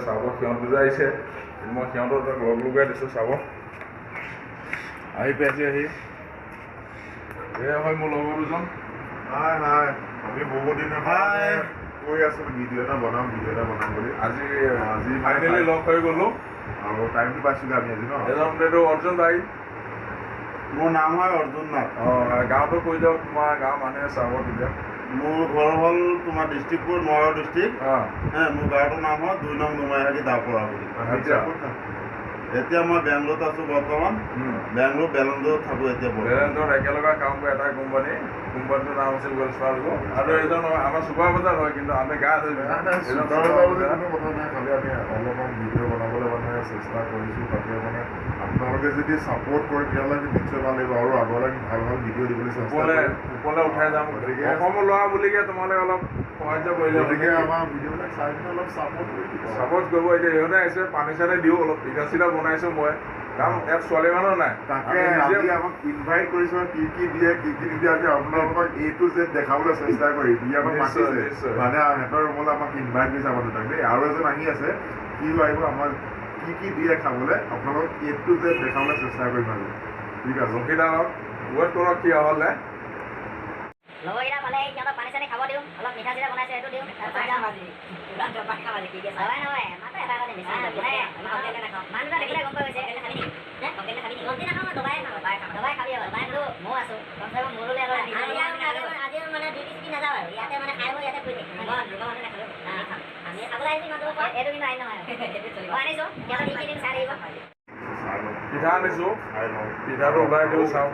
চাব সিহঁত দুটা আহিছে মই সিহঁতৰ তাক লগ লগাই দিছোঁ চাব আহি পাইছে আহি এয়া হয় মোৰ লগৰ দুজন আমি বহুত দিনৰ কৈ আছোঁ ভিডিঅ' এটা বনাম বুলি আজি ফাইনেলি লগ হৈ গ'লোঁ আৰু টাইমটো পাইছিলোঁ আমি আজি ন এজনটো অৰ্জুন ভাই মোৰ নাম হয় অৰ্জুন নাথ গাঁৱতো কৈ যাওক তোমাৰ গাঁৱৰ মানুহে চাব তেতিয়া মোৰ ঘৰ হ'ল তোমাৰ ডিষ্ট্ৰিক্টপুৰ নগাঁও ডিষ্ট্ৰিক্ট মোৰ গাঁৱটোৰ নাম হ'ল 2 নং নুমাইহাটী দাপৰা বুলি এতিয়া মই বেংগলোৰত আছোঁ বৰ্তমান বেংগলোৰ বেলেঞ্জত থাকোঁ এতিয়া বেলেঞ্জত একেলগে কাম কৰে এটা কোম্পানীটোৰ নাম হৈছে ৱেলছ ফাৰ্গো আৰু এইজন আমাৰ চুপাৰ বজাৰ হয় কিন্তু আমি গা ধৰিছোঁ কোনো কথা নাই খালি আমি অলপমান ভিডিঅ' বনাবলৈ মানে চেষ্টা কৰিছোঁ তাতে মানে আপোনালোকে যদি ছাপোৰ্ট কৰে তেতিয়াহ'লে নিশ্চয় ভাল লাগিব আৰু আগলৈ ভাল ভিডিঅ' দিবলৈ চেষ্টা ওপৰলৈ উঠাই যাম গতিকে অসমৰ ল'ৰা বুলিকে তোমালোকে অলপ সাহাৰ্য কৰিলে গতিকে আমাৰ ভিডিঅ'বিলাক চাই পিনে অলপ ছাপোৰ্ট কৰিব এতিয়া সিহঁতে আহিছে পানী চানী দিওঁ অলপ পিঠা চিঠা বনাইছোঁ মই কাৰণ ইয়াত ছোৱালী মানুহ নাই তাকে আজি আমাক ইনভাইট কৰিছোঁ কি দিয়ে কি নিদিয়ে আজি আপোনালোকক A to Z দেখাবলৈ চেষ্টা কৰি আমাক মাতিছে মানে সিহঁতৰ ৰুমলৈ আমাক ইনভাইট কৰিছে আমাৰ দুটাক দেই আৰু এজন আহি আছে সিও আহিব আমাক কি দিয়ে খাবলৈ আপোনালোকক A to Z দেখাবলৈ চেষ্টা কৰিম আজি ঠিক আছে ৰখিদালক ৱেইট কৰক কি হ'লে লগৰকেইটা পালে সিহঁতক পানী চানী খাব দিওঁ অলপ মিঠা চিঠা বনাইছে সেইটো দিওঁ মানুহটা দেখিলে গম পাইছে দবাই খাবি ময়ো আছোঁ কমচে কম মোৰলৈ আজি মানে 2-3 নাযাওঁ আৰু ইয়াতে মানে খাই ইয়াতে শুই থাকিম আমি খাবলৈ আহিছোঁ এইটো কিন্তু আহি নহয় আনিছোঁ সিহঁতক কি দিম চাই আহিব পিঠা আনিছোঁ পিঠাটো ওলাই দিওঁ চাওঁ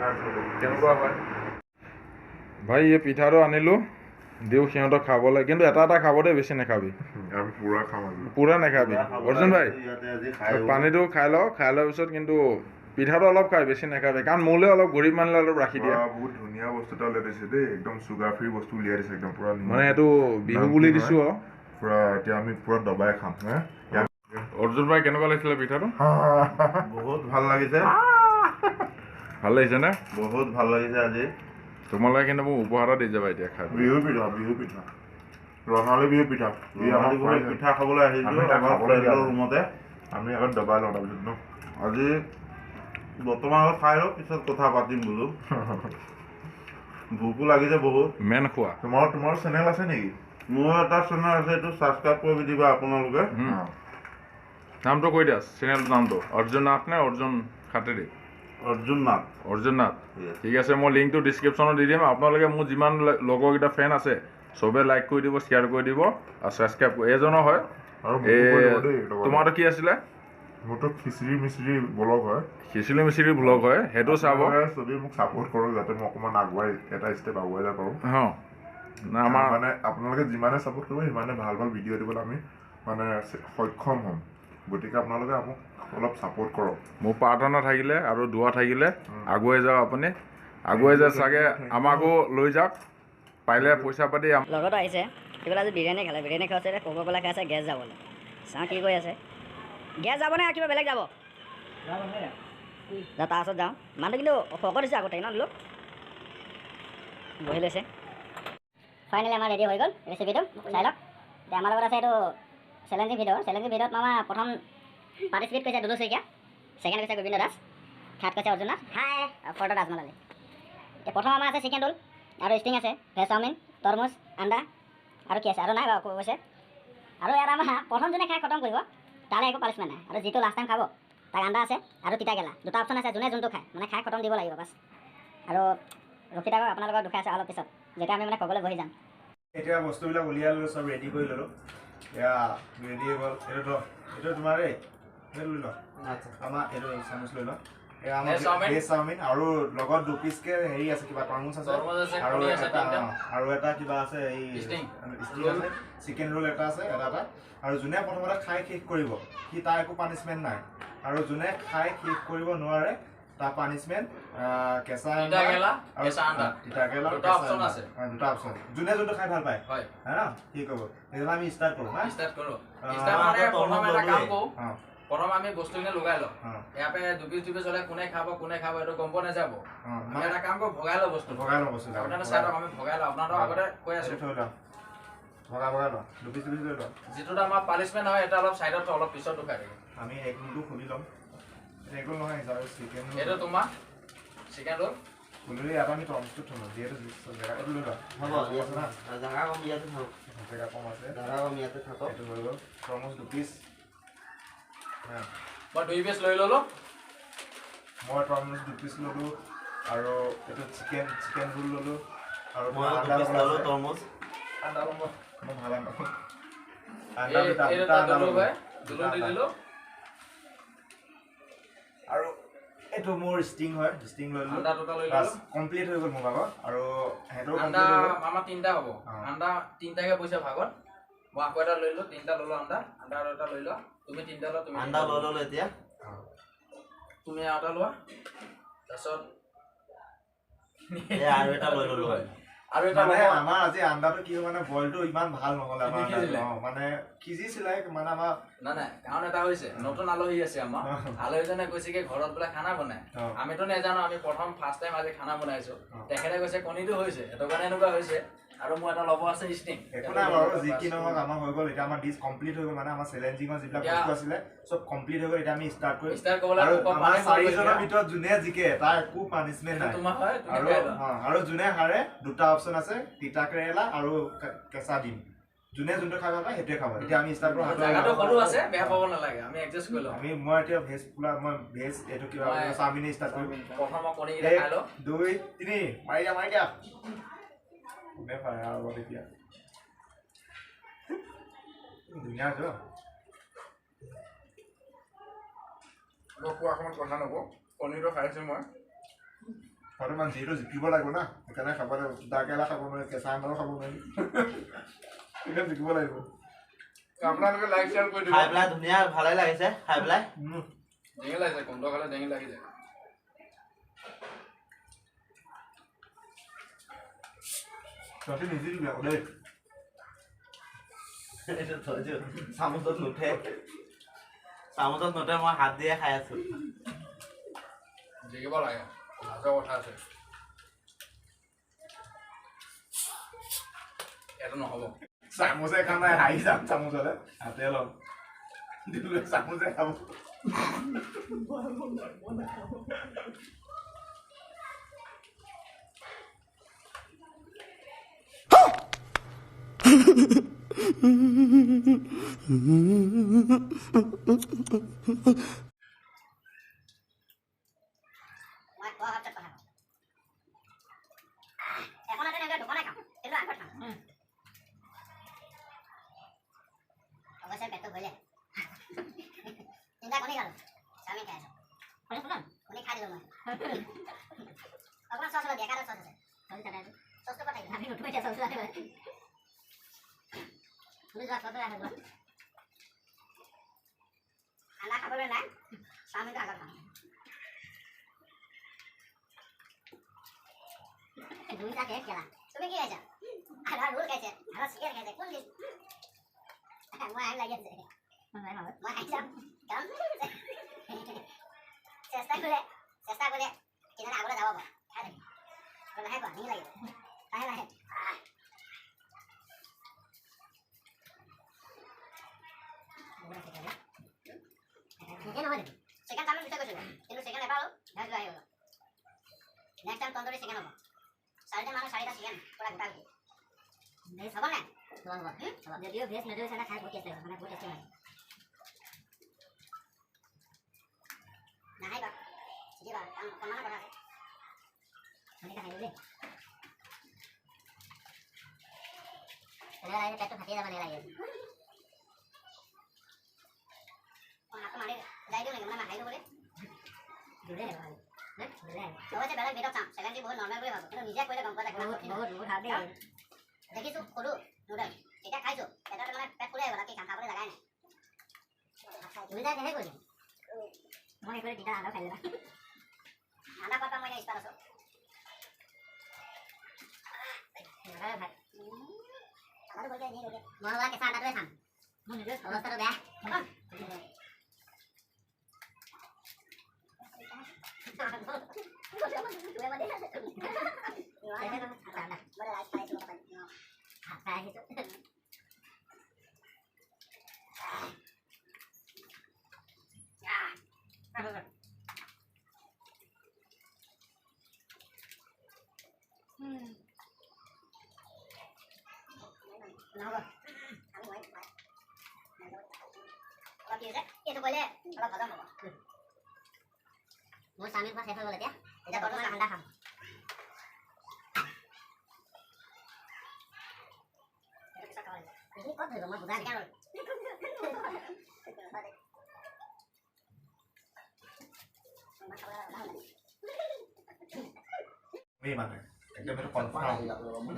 কেনেকুৱা হয় ভাই এই পিঠাটো আনিলোঁ দিওঁ সিহঁতক খাবলৈ কিন্তু এটা খাব দেই বেছি নাখাবি আমি পুৰা খাম আজি পুৰা নাখাবি অৰ্জুন ভাই পানীটো খাই লোৱাৰ পিছত কিন্তু পিঠাটো অলপ খাই বেছি নাখাবি কাৰণ মোলৈ অলপ গৰীব মানুহে অলপ ৰাখি দিয়া বহুত ধুনীয়া বস্তু এটা উলিয়াই দিছে দেই একদম চুগাৰ ফ্ৰী বস্তু উলিয়াই দিছে একদম পুৰা মানে এইটো বিহু বুলি দিছোঁ আৰু পুৰা এতিয়া আমি পুৰা দবাই খাম অৰ্জুন ভাই কেনেকুৱা লাগিছিলে পিঠাটো বহুত ভাল লাগিছে ভাল লাগিছে নে বহুত ভাল লাগিছে আজি তোমালোকে কিন্তু মোক উপহাৰ এটা দি যাবা এতিয়া খাই বিহু পিঠা ৰঙালী বিহু পিঠা পিঠা খাবলৈ আহিছোঁ ৰুমতে আমি আগত দবাই লওঁ তাৰপিছত ন আজি বৰ্তমান আগত খাই লওঁ পিছত কথা পাতিম বোলো ভোকো লাগিছে বহুত মেন খোৱা তোমাৰ চেনেল আছে নেকি মোৰ এটা চেনেল আছে এইটো ছাবস্ক্ৰাইব কৰি দিবা আপোনালোকে নামটো কৈ দিয়া চেনেলটোৰ নামটো অৰ্জুন নাথ নে অৰ্জুন খাটেৰী অৰ্জুন নাথ ঠিক আছে মই লিংকটো ডিছক্ৰিপশ্যনত দি দিম আপোনালোকে মোৰ যিমান লগৰকেইটা ফ্ৰেণ্ড আছে চবে লাইক কৰি দিব শ্বেয়াৰ কৰি দিব আৰু ছাবস্ক্ৰাইব কৰি এজনৰ হয় তোমাৰতো কি আছিলে মোৰতো খিচিৰি মিচিৰি ব্লগ হয় সেইটো চাব চবেই মোক ছাপোৰ্ট কৰক যাতে মই অকণমান আগুৱাই এটা ষ্টেপ আগুৱাই যাব পাৰোঁ আমাৰ মানে আপোনালোকে যিমানে ছাপোৰ্ট কৰিব সিমানে ভাল ভিডিঅ' দিবলৈ আমি মানে সক্ষম হ'ম গতিকে আপোনালোকে মোক অলপ ছাপোৰ্ট কৰক মোৰ প্ৰাৰ্থনা থাকিলে আৰু দুৱা থাকিলে আগুৱাই যাওক আপুনি আগুৱাই যায় চাগে আমাকো লৈ যাওক পাৰিলে পইচা পাতি লগতো আহিছে কিবা আজি বিৰিয়ানী খাইছে ক'ক' ক'লা খাইছে গেছ যাবলৈ চাওঁ কি কৈ আছে গেছ যাব নে কিবা বেলেগ যাব তাৰ ওচৰত যাওঁ মানুহটো কিন্তু শকত দিছে আগতে ন লোক বহি লৈছে ফাইনেলি আমাৰ ৰেডি হৈ গ'ল ৰেচিপিটো চাই লওক এতিয়া আমাৰ লগত আছে এইটো চেলেঞ্জিং ভিডিঅ'ত আমাৰ প্ৰথম পাৰ্টিচিপেট কৰিছে দুলু শইকীয়া ছেকেণ্ড কৈছে গোবিন্দ দাস থাৰ্ড কৈছে অৰ্জুন নাথ ফৰ্থ ৰাজমালালী এতিয়া প্ৰথম আমাৰ আছে চিকেন ৰোল আৰু ষ্টিং আছে ভেজ চাওমিন তৰমুজ আণ্ডা আৰু কি আছে আৰু নাই বাৰু কৈছে আৰু ইয়াত আমাৰ প্ৰথম যোনে খাই খতম কৰিব তালৈ একো পানিছমেণ্ট নাই আৰু যিটো লাষ্ট টাইম খাব তাক আণ্ডা আছে আৰু তিতাকেলা দুটা অপশ্যন আছে যোনে যোনটো খায় মানে খাই খতম দিব লাগিব বাছ আৰু ৰখি থাকক আপোনালোকৰ দুখাই আছে অলপ পিছত যেতিয়া আমি মানে ক'বলৈ বহি যাম এতিয়া বস্তুবিলাক উলিয়াই ল'লোঁ চব ৰেডি কৰি ল'লোঁ এয়া ৰেডি হৈ গ'ল এইটো তোমাৰ এইটো লৈ লওঁ আমাৰ এইটো চামুচ লৈ লওঁ এয়া আমাৰ ভেজ চাওমিন আৰু লগত 2 পিচকৈ হেৰি আছে কিবা তৰমুজ আছে আৰু এটা কিবা আছে এই ষ্টিং আছে চিকেন ৰোল এটা আছে এটা আৰু যোনে প্ৰথমতে খাই শেষ কৰিব সি তাৰ একো পানিছমেণ্ট নাই আৰু যোনে খাই শেষ কৰিব নোৱাৰে তাৰ পানিছমেণ্ট কেঁচা আণ্ডা আৰু তিতাকেলা দুটা অপশ্যন যোনে যোনটো খাই ভাল পায় হয় ন ঠিক হ'ব তেতিয়াহ'লে আমি ষ্টাৰ্ট কৰোঁ প্ৰথম আমি বস্তুখিনি লগাই লওঁ ইয়াৰ পৰা দুপিচ হ'লে কোনে খাব এইটো গম পোৱা নাযাব আমি এটা কাম কৰোঁ ভগাই লওঁ বস্তু আপোনালোকে চাই লওক আমি ভগাই লওঁ আপোনালোকক আগতে কৈ আছোঁ যিটোত আমাৰ পানিছমেণ্ট হয় এটা অলপ চাইডত অলপ পিছত উঠাই দিম আমি এক ৰোলটো খুলি ল'ম এক ৰোল নহয় চিকেন এইটো তোমাৰ চিকেন ৰোল খুলি ইয়াত আমি টৰ্মছটো থ'ম যিহেতু জেগাটো লৈ লোৱা হ'ব জেগা কম ইয়াতে থাকক জেগা কম আছে জেগা কম ইয়াতে থাকক এইটো লৈ গ'ল টৰ্মছ 2 পিচ মই 2 পিচ লৈ ল'লোঁ মই টৰ্মছ 2 পিচ ল'লোঁ আৰু এইটো চিকেন ৰোল ল'লোঁ আৰু মই আদা ল'লোঁ টৰ্মছ আদা ল'ব মই ভাল নাপাওঁ আদা দিলোঁ আৰু এইটো মোৰ ষ্টিং হয় ষ্টিং লৈ ল'লোঁ কমপ্লিট হৈ গ'ল মোৰ ভাগত আৰু সিহঁতৰ আন্দা আমাৰ 3টা হ'ব আন্দা 3টাকে পইচা ভাগত মই আকৌ এটা লৈ ল'লোঁ 3টা ল'লোঁ আন্দা আৰু এটা লৈ লোৱা তুমি 3টা লোৱা তুমি আন্দা লৈ ল'লোঁ এতিয়া তুমি এটা লোৱা তাৰপিছত আৰু এটা লৈ ল'লোঁ আৰু এটা মানে আমাৰ আজি আন্দাটো কি মানে বইলটো ইমান ভাল নহ'লে আমাৰ মানে সিজিছিলে মানে আমাৰ নাই কাৰণ এটা হৈছে নতুন আলহী আছে আমাৰ আলহীজনে কৈছে কি ঘৰত বোলে খানা বনাই আমিতো নাজানো আমি প্ৰথম ফাৰ্ষ্ট টাইম আজি খানা বনাইছো তেখেতে কৈছে কণীটো হৈছে সেইটো কাৰণে এনেকুৱা হৈছে আৰু মই এটা ল'ব আছে ষ্টিং একো নাই বাৰু যি কি নহওক আমাৰ হৈ গ'ল এতিয়া আমাৰ ডিছ কমপ্লিট হৈ গ'ল মানে আমাৰ চেলেঞ্জিঙৰ যিবিলাক বস্তু আছিলে চব কমপ্লিট হৈ গ'ল এতিয়া আমি ষ্টাৰ্ট কৰিম আৰু আমাৰ 4জনৰ ভিতৰত যোনে জিকে তাৰ একো পানিছমেণ্ট নাই আৰু যোনে হাৰে 2টা অপশ্যন আছে তিতা কেৰেলা আৰু কেঁচা ডিম যোনে যোনটো খাব পায় সেইটোৱে খাব এতিয়া আমি ষ্টাৰ্ট কৰোঁ জাগাটো সৰু আছে বেয়া পাব নালাগে আমি এডজাষ্ট কৰি লওঁ মই এতিয়া ভেজ পোলা মই ভেজ এইটো কিবা চাওমিন ষ্টাৰ্ট কৰিম প্ৰথম কণী কেইটা খাই লওঁ 2 3 মাৰি দিয়া কোনে পায় আৰু এতিয়া ধুনীয়া আছে মই খোৱা সময়ত কথা নকওঁ কণীটো খাইছোঁ মই বৰ্তমান যিহেতু জিকিব লাগিব না সেইকাৰণে খাব লাগিব দাকেলা খাব নোৱাৰি কেঁচা আমৰো খাব নোৱাৰি এতিয়া জিকিব লাগিব আপোনালোকে লাইক শ্বেয়াৰ কৰি দিব খাই পেলাই ধুনীয়া ভালে লাগিছে খাই পেলাই ডিঙি লাগিছে কোনটো খালে ডিঙি লাগি যায় তহঁতি নিজিবি আকৌ দেই এইটো থৈছোঁ চামুচত নুঠে মই হাত দিয়ে খাই আছোঁ জিকিব লাগে লাজৰ কথা আছে এইটো নহ'ব চামুচে খাম নাই হাঁহি যাম চামুচলে হাতে ল'ম দিলে চামুচে খাব অৱশ্যে পেটটো ভৰিলে 3টা কণী খালোঁ চাওমিন খাই আছোঁ কণী খাই দিলোঁ মই অকণমান চচ দিয়া কাৰো চচ আছে চচটো কথা আমি নুঠো এতিয়া চচ তুমি যোৱা চচ ৰাখা যোৱা আন্দা খাবলৈ নাই চাওমিনটো আগত খাম 2টা কেক খেলা তুমি কি খাইছা আধা ৰোল খাইছে আধা চিকেন খাইছে কোন দিন মই আহি লাগি আছে মই আহি যাম কাম চেষ্টা কৰিলে কিজানি আগলৈ যাব পাৰে খাই থাকি লাহে কোৱা ডিঙি লাগিব লাহে লাহে নহয় চিকেন চাওমিন বিচাৰি গৈছিলোঁ কিন্তু চিকেন নাপালোঁ ভাজি আহি গ'ল নেক্সট টাইম তন্দুৰী চিকেন হ'ব 4টা মানুহ 4টা চিকেন পুৰা গোটা গোটা ভেজ হ'ব নাই যদিও ভেজ নদিও চানা খাই বহুত টেষ্ট লাগিব মানে বহুত টেষ্টি হয় নাহাইবা চিকিবা অকণমান কথা আছে এনেকৈ খাই দিবি এনেকৈ লাগিলে পেটটো ফাটি যাব নালাগে হাতটো মাৰি যাই দিওঁ নেকি মানে মাৰি দিওঁ বুলি দিলে অৱশ্যে বেলেগ ভিতৰত চাম চেলেঞ্জি বহুত নৰ্মেল বুলি ভাবোঁ কিন্তু নিজে কৰিলে গম পোৱা যায় বহুত হাৰ্ড দেই দেখিছোঁ সৰু নুডল এতিয়া খাইছোঁ পেটত মানে পেট ফুলাই আহিব ৰাতি খাবলৈ জেগাই নাই তুমি যাই কেনেকৈ কৰিম মই এইফালে 3টা আন্দা খাই দিলা আন্দা খোৱাৰ পৰা মই এতিয়া ষ্টাৰ্ট আছোঁ মই কেঁচা আন্দাটোৱে খাম মোৰ নিজৰ অৱস্থাটো বেয়া এইটো কৰিলে অলপ হজম হ'ব মোৰ চাওমিন খোৱা শেষ হৈ গ'ল এতিয়া বৰ্তমান ঠাণ্ডা খাম ক'ত ধৰিব মই বুজা নাপালোঁ মানে একদম এইটো কনফাৰ্ম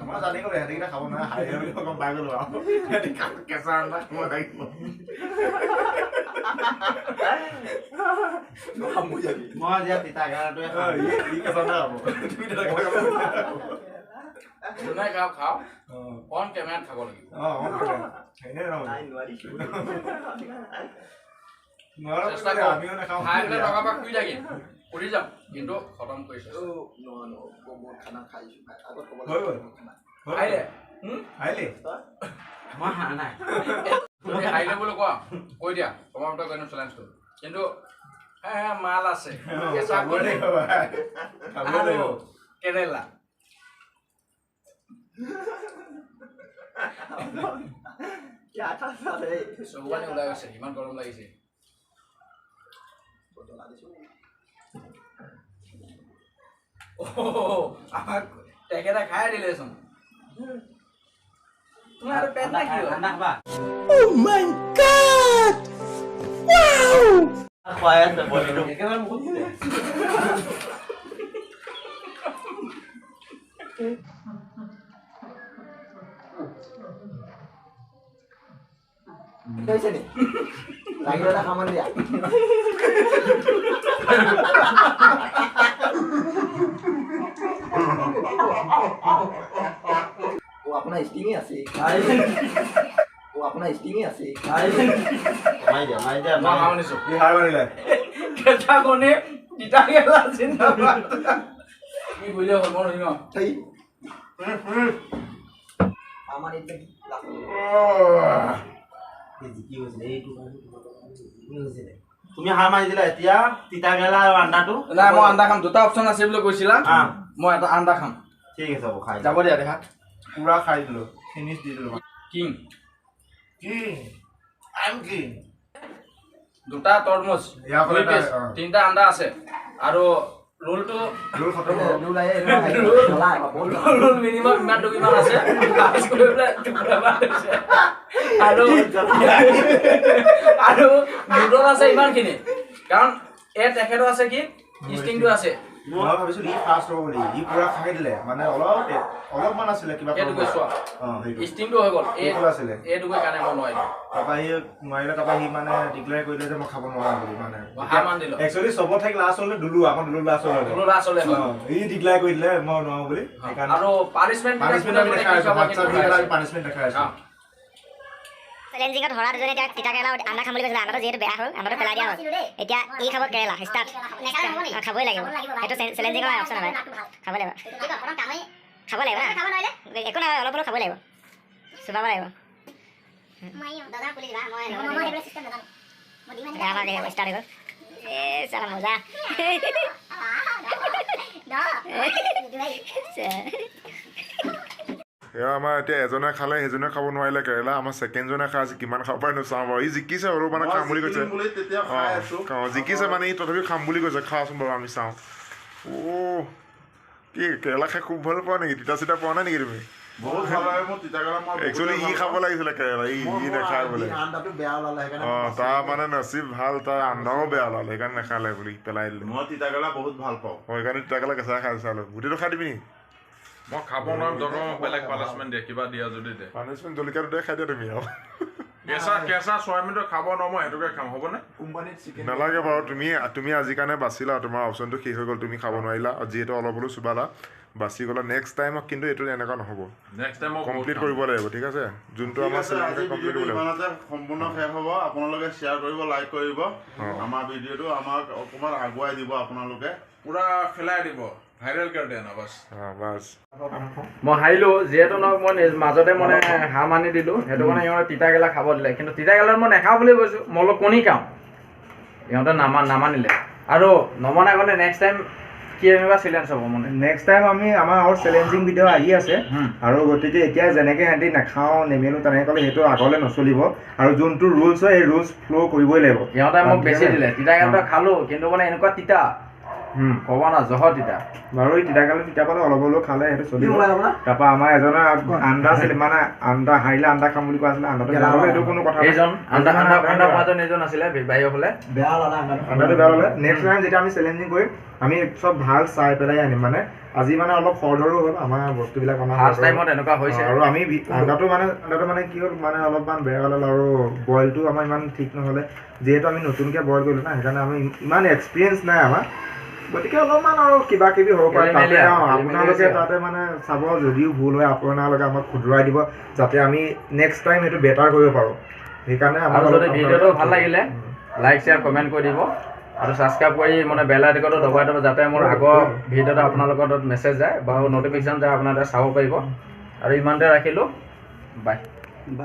মই জানি গ'লো সিহঁতে খাব নোৱাৰে হাৰি বুলি গম পাই গ'লো আৰু কেঁচা আন্দা খাব লাগিব মই এতিয়া তিতা কেৰেলাটোৱে খাওঁ ই কেঁচা আন্দা খাব যোনে খাওঁ খাওঁ অন কেমেৰাত খাব লাগিব চেষ্টা কৰোঁ খাই পেলাই টকা পাক শুই থাকিম কৰি যাম কিন্তু খতম কৰিছে হাৰিলে বুলি কোৱা কৈ দিয়া সমাপ্ত কৰিম চেলেঞ্জটো কিন্তু মাল আছে কেঁচা কেৰেলা চকুপানী ওলাই গৈছে ইমান গৰম লাগিছে আমাক তেখেতে খাই দিলেচোন তোমাৰ পেট না কি ঠাণ্ডা খাবা Oh my god! Wow! খুৱাই আছে বডিটো একেবাৰে মুখত দিলে কৈছে নি লাগিলে খামন দিয়া ও আপোনাৰ ষ্টিঙি আছে ও আপোনাৰ ষ্টিঙি আছে মাই দিয়া মই খাওনিছো কি হাই মাৰিলে কেঁচা কণী তিতা কেৰেলা জিন্দাবাদ কি কইলে হ'ল মই ন সেই আমাৰ এতিয়া জিকি হৈছিলে এইটো তুমি হাই মাৰি দিলা এতিয়া তিতা কেৰেলা আৰু আন্দাটো নাই মই আন্দা খাম দুটা অপচন আছে বুলি কৈছিলা মই এটা আন্দা খাম ঠিক আছে হ'ব খাই যাব দিয়া দেখা পুৰা খাই দিলো ফিনিশ দি দিলো কিং আইম কিং দুটা তৰমুজ তিনটা আন্দা আছে আৰু ৰোলটো ৰোল খতম ৰোল মিনিমাম ইমান কিমান আছে আৰু নুডল আছে ইমানখিনি কাৰণ তেখেতৰ আছে কি ষ্টিংটো আছে মই ভাবিছো ই ফাষ্ট হ'ব বুলি ই পুৰা খাই দিলে মানে অলপমান আছিলে কিবা ষ্টিংটো হৈ গ'ল এইটো আছিলে এইটোকে কাৰণে মই নোৱাৰিলোঁ তাৰপৰা সি নোৱাৰিলে তাৰপৰা সি মানে ডিক্লেয়াৰ কৰিলে যে মই খাব নোৱাৰো বুলি মানে হাৰমান দিলোঁ একচুৱেলি চবত থাকি লাষ্ট হ'লে দুলু আকৌ দুলু লাষ্ট হ'লে ই ডিক্লেয়াৰ কৰি দিলে মই নোৱাৰো বুলি আৰু পানিছমেণ্ট দেখাই আছো চেলেঞ্জিঙত হৰা দুজনে এতিয়া তিতা কেৰেলা আন্দা খাম বুলি কৈছিলে আন্দাটো যিহেতু বেয়া হ'ল আন্দাটো পেলাই দিয়া হ'ল এতিয়া ই খাব কেৰেলা ষ্টাৰ্ট খাবই লাগিব সেইটো চেলেঞ্জিঙৰ অপশ্যন হয় খাব লাগিব খাব লাগিব না একো নহয় অলপ অলপ খাব লাগিব চুবাব লাগিব ষ্টাৰ্ট হৈ গ'ল চালা মজা এয়া আমাৰ এতিয়া এজনে খালে সেইজনে খাব নোৱাৰিলে কেৰেলা আমাৰ ছেকেণ্ডজনে খাই আছে কিমান খাব পাৰে নোচাওঁ বাৰু ই জিকিছে আৰু মানে খাম বুলি কৈছে জিকিছে মানে ই তথাপিও খাম বুলি কৈছে খাওঁচোন বাৰু আমি চাওঁ কি কেৰেলা খাই খুব ভাল পোৱা নেকি তিতা চিতা পোৱা নাই নেকি তুমি একচুৱেলি ই খাব লাগিছিলে কেৰেলা ই নাখায় বোলে তাৰ মানে নচিব ভাল তাৰ আন্দাও বেয়া ওলালে সেইকাৰণে নাখালে বুলি পেলাই দিলে মই তিতা কেৰেলা বহুত ভাল পাওঁ সেইকাৰণে তিতা কেৰেলা কেঁচা খাই চালো গোটেইটো খাই দিবি নি মই খাব নোৱাৰিম তহঁতৰ বেলেগ পানিছমেণ্ট দিয়ে কিবা দিয়া যদি দে পানিছমেণ্ট জলকীয়াটো খাই দিয়া তুমি আৰু কেঁচা চয়াবিনটো খাব নোৱাৰো মই সেইটোকে খাম হ'বনে নালাগে বাৰু তুমি আজি কাৰণে বাচিলা তোমাৰ অপশ্যনটো শেষ হৈ গ'ল তুমি খাব নোৱাৰিলা আৰু যিহেতু অলপ হ'লেও চুবালা বাচি গ'লা নেক্সট টাইমত কিন্তু এইটো এনেকুৱা নহ'ব নেক্সট টাইম কমপ্লিট কৰিব লাগিব ঠিক আছে যোনটো আমাৰ কমপ্লিট কৰিব লাগিব সম্পূৰ্ণ শেষ হ'ব আপোনালোকে শ্বেয়াৰ কৰিব লাইক কৰিব আমাৰ ভিডিঅ'টো আমাক অকণমান আগুৱাই দিব আপোনালোকে পুৰা খেলাই দিব ভাইৰেল কৰি দিয়া না বাছ বাছ মই হাৰিলোঁ যিহেতু নহওক মই মাজতে মানে হাঁহ মানি দিলোঁ সেইটো কাৰণে সিহঁতে তিতা কেৰেলা খাব দিলে কিন্তু তিতা কেৰেলাত মই নাখাওঁ বুলি কৈছোঁ মই অলপ কণী খাওঁ সিহঁতে নামানিলে আৰু নমনাৰ কাৰণে নেক্সট টাইম কি এনেকুৱা চেলেঞ্জ হ'ব মানে নেক্সট টাইম আমি আমাৰ আৰু চেলেঞ্জিং ভিডিঅ' আহি আছে আৰু গতিকে এতিয়া যেনেকৈ সিহঁতি নাখাওঁ নেমেলোঁ তেনেকৈ ক'লে সেইটো আগলৈ নচলিব আৰু যোনটো ৰুলছ হয় সেই ৰুলছ ফ'ল' কৰিবই লাগিব সিহঁতে মোক বেছি দিলে তিতাকেৰেলাটো খালোঁ কিন্তু মানে এনেকুৱা তিতা ক'ব না জহৰ তিতা বাৰু এই তিতাকেৰেলা তিতা পালে অলপ হ'লেও খালে সেইটো চলিব তাৰপৰা আমাৰ এজনে আন্দা আছিলে মানে আন্দা হাৰিলে আন্দা খাম বুলি কোৱা আছিলে আন্দাটো এইটো কোনো কথা এইজন আন্দা খোৱাজন এজন আছিলে বাহিৰৰ ফালে আন্দাটো বেয়া ল'লে নেক্সট টাইম যেতিয়া আমি চেলেঞ্জিং কৰিম আমি চব ভাল চাই পেলাই আনিম মানে আজি মানে অলপ খৰধৰো হ'ল আমাৰ বস্তুবিলাক অনা ফাৰ্ষ্ট টাইমত এনেকুৱা হৈছে আৰু আমি আন্দাটো মানে কি হ'ল মানে অলপমান বেয়া হ'ল আৰু বইলটো আমাৰ ইমান ঠিক নহ'লে যিহেতু আমি নতুনকৈ বইল কৰিলোঁ না সেইকাৰণে আমি ইমান এক্সপিৰিয়েঞ্চ নাই আমাৰ গতিকে অলপমান আৰু কিবা কিবি হ'ব পাৰে তাতে আপোনালোকে তাতে মানে চাব যদিও ভুল হয় আপোনালোকে আমাক শুধৰাই দিব যাতে আমি নেক্সট টাইম সেইটো বেটাৰ কৰিব পাৰোঁ সেইকাৰণে আমাৰ যদি ভিডিঅ'টো ভাল লাগিলে লাইক শ্বেয়াৰ কমেণ্ট কৰি দিব আৰু ছাবস্ক্ৰাইব কৰি মানে বেল আইকনটো দবাই দিব যাতে মোৰ আগৰ ভিডিঅ'টো আপোনালোকৰ তাত মেছেজ যায় বা ন'টিফিকেশ্যন যায় আপোনালোকে চাব পাৰিব আৰু ইমানতে ৰাখিলোঁ বাই